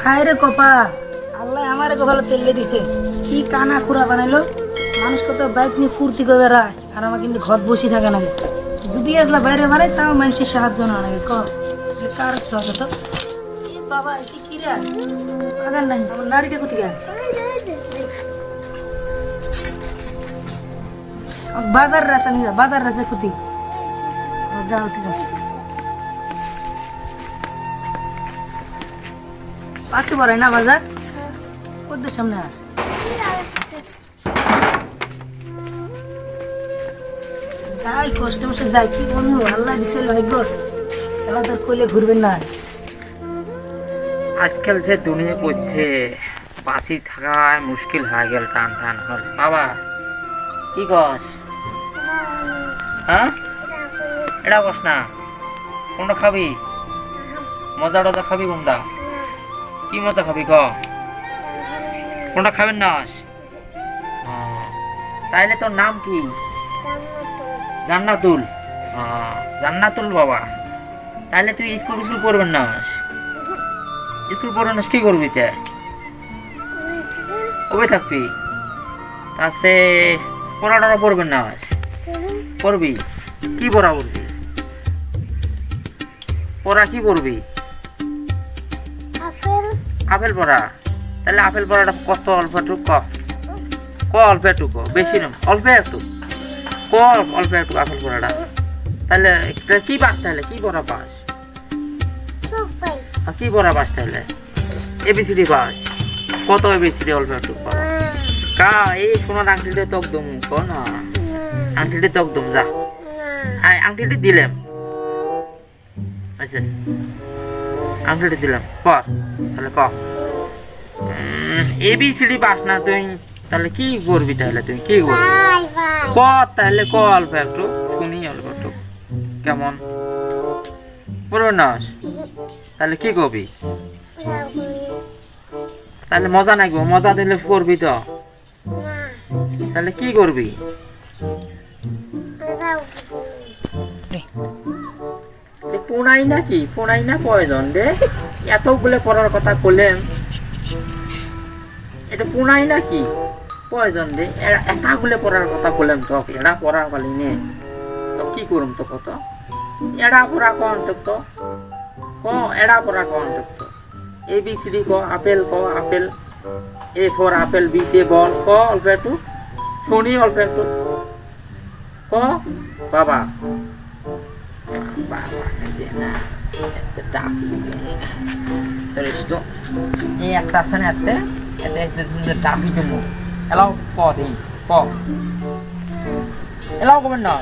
হায় রে কপাল, আল্লাহ আমারে কপালে তেলে দিছে। কি কানা খুরা বানাইলো। মানুষ কত বাইক নিয়ে ফুর্তি করে বেড়ায়, আর আমার কিন্তু ঘর বসে থাকে না। যদি আসলে বাইরে বাড়াই তাও মানুষের সাহায্য না লাগে। কার সহজ তো এ বাবা, কি কি রে আগার নাই আমার নাড়িটা কোথায় গেল? বাজার রাস্তা নিয়ে বাজার রাস্তা ক্ষতি যাও যাও পাশে বড় না বাজার ওদের সামনে। যাই কষ্ট মশে যাই, কি বলবো, আল্লাহ দিছে ভাগ্য, তারা তোর কোলে ঘুরবেন না। আজকাল যে দুনিয়া করছে, বাসি থাকায় মুশকিল হয়ে গেল। টান টান হল বাবা, কি কস? হ্যাঁ, এটা কস না। কোনটা খাবি? মজা টজা খাবি কোনটা? কি মজা খাবি ক? কোনটা খাবেন না? তাইলে তোর নাম কি? জান্নাতুল। জান্নাতুল বাবা। তাহলে তুই স্কুল করবেন না? স্কুল পড়ানো কি করবি? তে কবে থাকবি? তা সে পড়াটা পড়বেন না? পড়বি? কি পড়া পড়বি? পড়া কি পড়বি? আপেল পড়া। তাহলে আপেল পড়াটা কত? অল্প একটু ক অল্প একটু ক, বেশি না, অল্প একটু ক, অল্প একটু আপেল পড়াটা। তাহলে কি পাস? তাহলে কি পড়া পাস? কি পড়া পাস? তাহলে এবিসিডি পাস। কত এবিসিডি? অল্প একটু কা। এই সোনার আংটিটা তক দম ক না, আংটিটা তক দম যা। আংটিটি দিলাম, আচ্ছা আংটিটি দিলাম, পর তাহলে ক। এবিসিডি পাস না তুই, তাহলে কি করবি? তাহলে তুই কি করবি ক? তাহলে ক অল্প একটু শুনি, অল্প একটু কেমন পড়বে না? তাহলে কি করবি? তাহলে মজা নাই গো, মজা দিলে পড়বি তো। তাহলে কি করবি? পুনাই নাকি? পুনাই না কয়জন রে? এতগুলো পড়ার কথা বললাম, এটা পুনাই নাকি? কয়জন রে? এতগুলো পড়ার কথা বললাম তো, এরা পড়া পালি নে তো কি করুম তো কত? এরা পড়া কন তো ক, এরা পড়া কন তো। এবিসিডি ক, আপেল ক, apple A for apple, B তে বল ক অল্প একটু শুনি, অল্প একটু ক বাবা। এই একটা আছে না, ডাফি দেবো এলাও ক দিই ক এলাও কবেন না।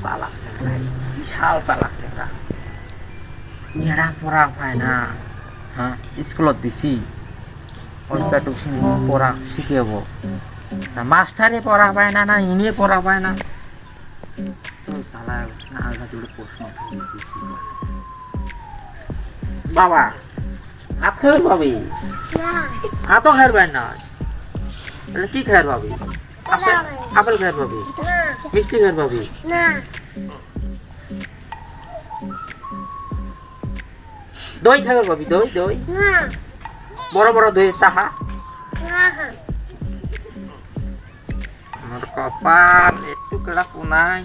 চালাক চেংরা, বিশাল চালাক চেংরা। এরা পড়া পায় না। হ্যাঁ, স্কুলত দিছি অল্প একটু পড়া শিখাব। মাস্টারে পড়া পায় না, না ইনি পড়া পায় না। প্রশ্ন বাবা, ভাত খাবে পাবি? ভাতও খাইর পায় না। তাহলে কি খাইর পাবি? আপেল খাইর পাবি? মিষ্টি খাইর পাবি? দই খাবে পাবি? দই দই বড় বড় দই চাহা। আমার কপাল একটু কেড়া পুনাই,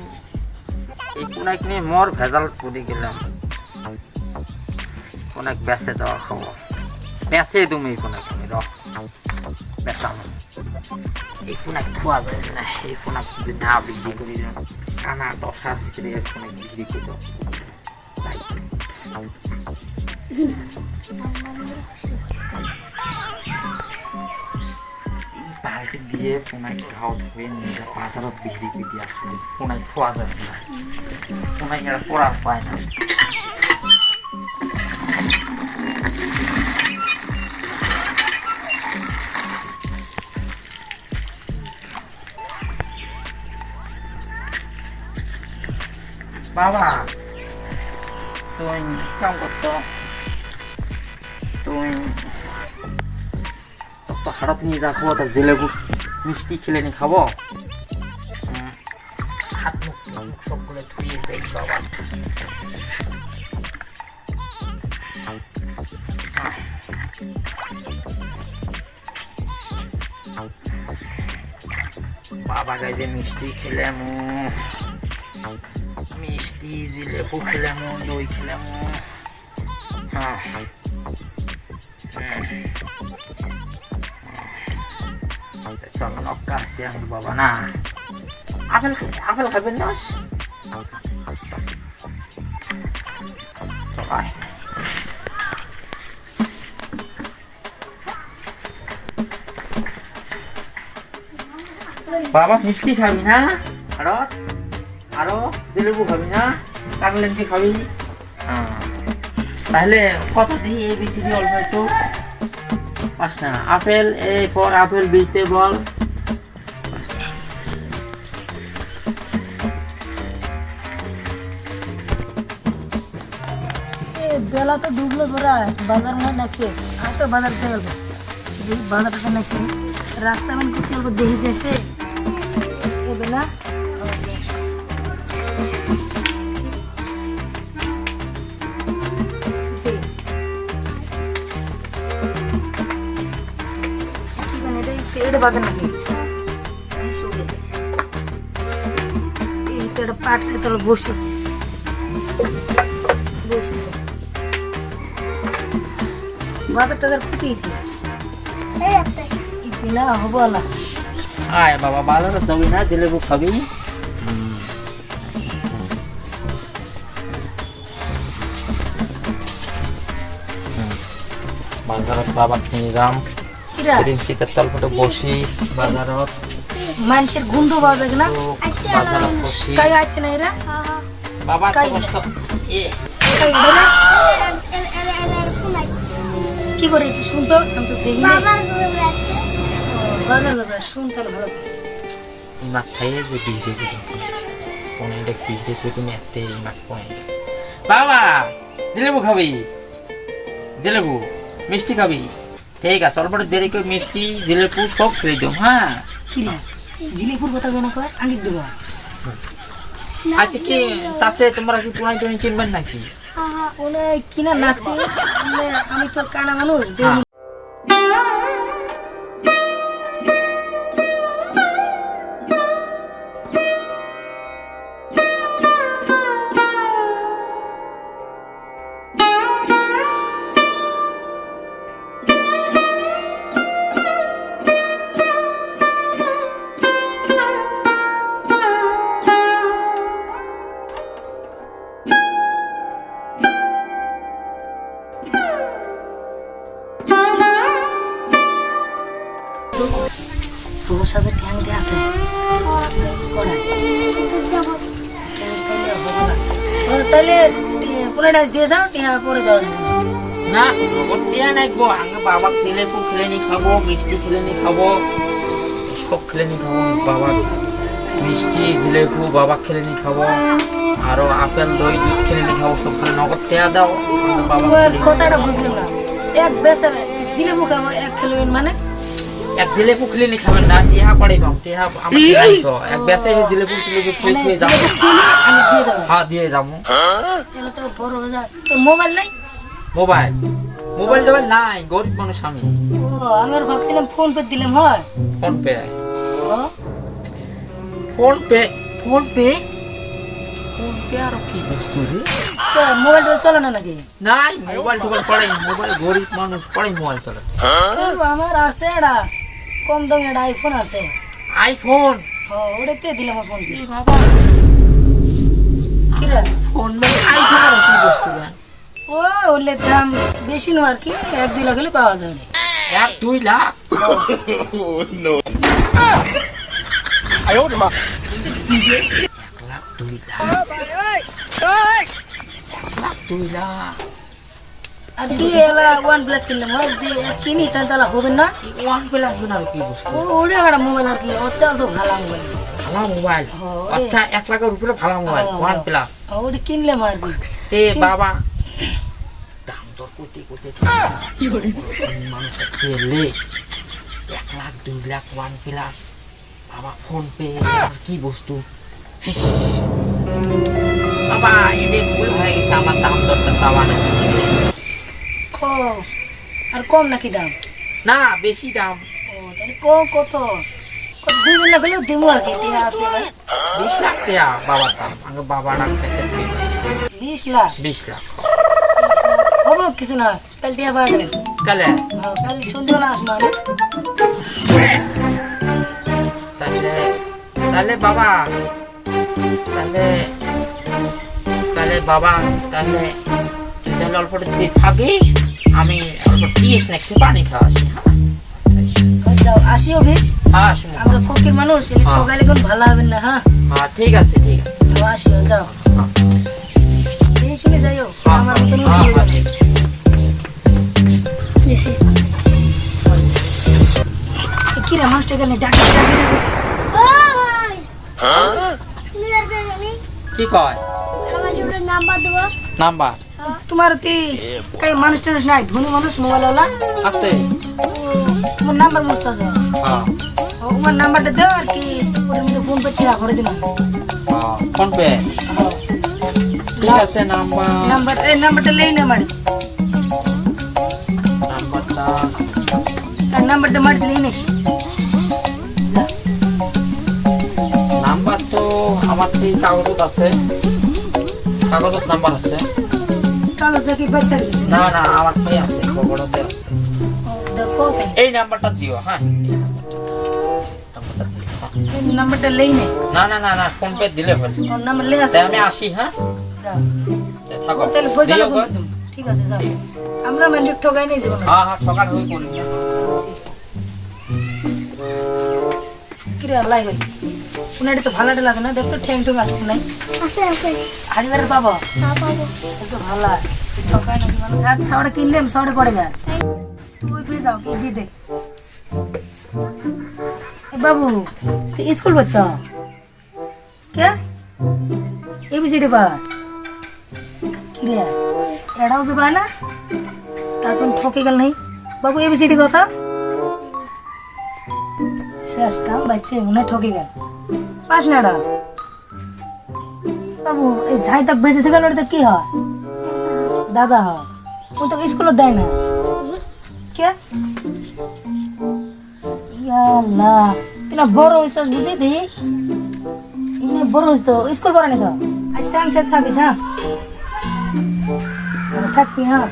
এই পুনাই নিয়ে মোর ভেজাল পড়ে গেলাম। পুনাক বেঁচে দেওয়া খবর, বেঁচে তুমি পুনাক বেচাম। এই পুনাক খোয়া যায় না। এই পুনাক যদি না বিক্রি করি, কানা দশার ভিতরে পুনাক বিক্রি করল যাই। বালতি দিয়ে পুনাই গাও ধুয়ে নিয়ে যা বাজারত বিক্রি করে দিয়ে আসলে পুনাই খোয়া যাবে না। পুনাই এরা পড়া পায় না। বাবা, তুই কাম করতো, তুই তো হাড়ত নিয়ে যা খাবো, তার জেলেবু মিষ্টি খেলে নি খাবো। হাত মুখ সবগুলো ধুয়ে দেই বাবা। বাবা গাইজে মিষ্টি খেলাম, মিষ্টি জিলেবু খেলাম, দই খেলাম। হ্যাঁ চলো নক্কা আসি আমি বাবা না। আপেল আপেল খাবেন না? চল আয়। বাবা মিষ্টি খাবি না? আরো আরো জিলেবু খাবি না? কাটলেন কি খাবি? তাহলে কত দিই ABCD অল্প একটু পাস না। Apple A for apple, B তে বল। বেলা তো ডুবলো ধরা বাজার মনে লাগছে, আর তো বাজার থেকে গেল বাজারটা লাগছে রাস্তা মানে করতে গেল দেখি যে সে এ বেলা এটা বাজার নাকি এটা পাটে তোর বসে বাজার টাজার কোথায় না হবো না। আয় বাবা বাজারে যাবি না? জিলেবু খাবি? বাজারত বাবাক নিয়ে যাম, প্রিন্সিকের তলপটে বসি বাজারত, মানুষের গন্ধ পাওয়া যায় না বাজারত বসি। কাই আছে না এরা বাবা তো কষ্ট কি করে শুনতো? আমি তো দেখি বাজার শুনতে ভালো এই মাঠ খাইয়ে যে বিজে পনেরো বিজে তুমি এতে এই মাঠ পনেরো। বাবা জিলেবু খাবি? জিলেবু মিষ্টি খাবি? ঠিক আছে অল্প দেরি করে মিষ্টি জিলেবু সব খেয়ে দেব। হ্যাঁ কি না জিলেপুর কথা কেন কয় আঙ্গিক দেবো। আচ্ছা কি তাছে তোমরা কি পুরাই টুনি কিনবেন নাকি? ওনে কিনা নাকছি আমি তো কানা মানুষ দেখি। তোর সাথে ট্যাঙ্কি আছে তাহলে পরে ডাস দিয়ে যাও টিয়া পরে দেওয়া না টিয়া নাকবো আগে বাবা জিলেবু খেলে নি খাবো, মিষ্টি খেলে নি খাবো, সব খেলে নি খাবো। বাবা মিষ্টি জিলেবু বাবা খেলে নি খাবো, আরো আপেল দই দুধ খেলে নি খাবো, সব খেলে নগদ টিয়া দাও। বাবা কথাটা বুঝলাম না। এক বেসা জিলেবু খাবো এক খেলবেন মানে এক জিলেবু খেলে নি খাবেন না? টিয়া পড়ে পাম টিয়া আমার নাই তো এক বেসে জিলেবু তুলে খেলে খেয়ে যাবো। আমি দিয়ে যাবো। হ্যাঁ দিয়ে যাবো। এটা তো বড় হয়ে যায়। তোর মোবাইল নাই? মোবাইল মোবাইল টোবাইল নাই, গরিব মানুষ আমি। ও আমি আর ভাবছিলাম ফোন পে দিলাম হয়। ফোন পে ও PhonePe PhonePe PhonePe আর কি বস্তু রে? মোবাইল চলে না নাকি? নাই মোবাইল টোবাইল পড়ে, মোবাইল গরিব মানুষ পড়ে মোবাইল চলে। আমার আছে এটা কম দামি একটা আইফোন আছে। আইফোন? ওটাতে দিলাম ফোন পে। বাবা কি রে ফোন মানে আইফোন আর কি বস্তু রে? ও ওলে দাম বেশি নয় আর কি 1-2 লাখ হলে পাওয়া যায়। 1-2 লাখ? আয় ওরে মা 1-2 লাখ আর কি এলা OnePlus কিনলাম হয় যদি কিনি তাহলে হবে না। ওয়ান প্লাস মানে আর কি বস্তু? ওটা একটা মোবাইল আর কি অচল তো ভালো মোবাইল। ভালো মোবাইল? আচ্ছা 1 লাখের উপরে ভালো মোবাইল ওয়ান প্লাস? ওটা কিনলাম আর কি। তে বাবা দাম তোর কোটি কোটি কি করে মানুষের চেলে 1 লাখ 2 লাখ ওয়ান প্লাস বাবা ফোন পে আর কি বস্তু? হিস। বাবা এদের ভুল হয়ে গেছে, আমার দাম দরটা চাওয়া না। ও আর কম নাকি দাম? না বেশি দাম, ও তাহলে কত কত 2 লাখ হলেও দেবো আর কি, টিয়া আছে এবার। 20 লাখ টাকা বাবার দাম। আগে বাবা ডাকতেছে 20 লাখ 20 লাখ। হবো কিছু না, তাহলে টিয়া পাওয়া গেলেন। কালে কাল সন্ধ্যাবেলা আসবো আমি। তাহলে তাহলে বাবা তাহলে তাহলে বাবা তাহলে তুই তাহলে অল্প তুই থাকিস, আমি অল্প টি স্ন্যাক্সে পানি খাওয়া আসি। হ্যাঁ যাও আসিও ভি, হ্যাঁ শুনো, আমরা ফকির মানুষ, এলে হ্যাঁ। ঠকাইলে কোন ভালো হবে না। হ্যাঁ হ্যাঁ ঠিক আছে ঠিক আছে। যাও আসিও, যাও হ্যাঁ দেখে শুনে যাইও, হ্যাঁ আমার মতন হ্যাঁ উঠে হ্যাঁ, যাবে। ঠিক আছে। বেশি কি রে মানুষটা গেলে ডাকি ডাকি ডাকি। কি কয় নাম্বার তোমার তি কাই মানুষ টানুষ নাই, ধনী মানুষ মোবাইলওয়ালা, আছে? তোমার নাম্বার মস্ত আছে, হ্যাঁ তোমার নাম্বারটা দাও আর কি, ওর মধ্যে ফোন পে টিয়া করে দিলাম। হ্যাঁ ফোন পে ঠিক আছে। নাম্বারটা লেই না মারি, নাম্বারটা আর নাম্বারটা মারি লেই নিস। নাম্বার তো আমার তো কাগজত আছে, কাগজত নাম্বার আছে। কাগজটা কি বাচ্চা কি? না না আমার ভাই আছে, বড়তে আছে। দেখো এই নাম্বারটা দিও। হ্যাঁ এই নাম্বারটা দিও। হ্যাঁ। নাম্বারটা লেই নে, না না না না ফোন পে দিলে হল। ওর নাম্বার লে আছে। তাই আমি আসি। হ্যাঁ যাও থাকো তাহলে বই দিও গো। ঠিক আছে যাও, আমরা মানুষ ঠকাই নেই জীবনে। হ্যাঁ হ্যাঁ ঠকার হয়ে করি না। কিরে আল্লাহ হই উনাটি তো ভালো ডাল আছে না, দেখ তো ঠ্যাং ঠুং আছে কি নাই? হারিবারের পাবো তো ভালো, ঠকাই না জীবনে। রাত সাওড়ে কিনলাম, সাওড়ে পড়ে গা তুই পেয়ে যাও কি বিদে। এ বাবু তুই স্কুল বাচ্চা কে এবিসিডি পা কিরে এটাও যে পায় না, তাছাড়া ঠকে গেল নাই বাবু। এবিসিডি কথা শেষ কাম বাচ্চে মনে হয় ঠকে গেল, পাস না এটা বাবু। এই যাই তাক বেঁচে থেকে গেল কি হয়? দাদা হয়, ও তো স্কুলে দেয় না কে? ইয়াল্লাহ তুই না বড় হয়েছ বুঝি দি, বড় হয়েছ তো স্কুল পড়া নি তো। আজ টাইম সাথে থাকিস। হ্যাঁ থাকবি। হ্যাঁ